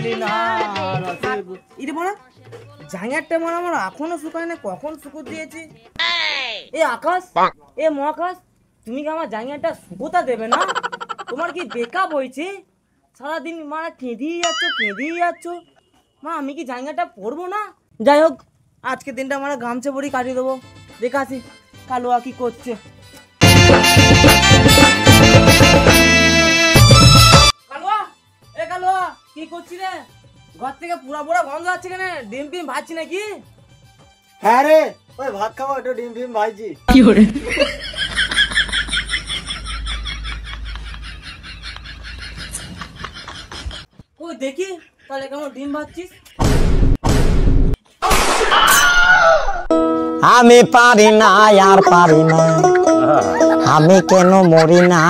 বলি না ইরে বড়া জাঙ্গারটা মানে আমার এখনো শুকায় না, কখন শুকো দিয়েছি। এ আকাশ, এ মহাকাশ, তুমি কি আমার জাঙ্গারটা শুকোতা দেবে না? তোমার কি বেকআপ হয়েছে? সারাদিন মানে কেঁদিয়ে যাচ্ছ। মা আমি কি জাঙ্গাটা পরবো না? যাই হোক আজকে দিনটা মানে গামছা পরি কাটিয়ে দেবো। দেখে আসি কালুয়া কি করছে। কালুয়া, এ কালুয়া কি করছি রে? ঘর থেকে পুরা পুরা গন্ধ যাচ্ছে কেন? ডিম টিম ভাজছি নাকি? হ্যাঁ রে, ওই ভাত খাবো, একটু ডিম ফিম ভাইছি। কি করে ওই দেখি তাহলে কেমন ডিম ভাজছিস। আমি পারি না আর পারি না, আমি কেন মরি না।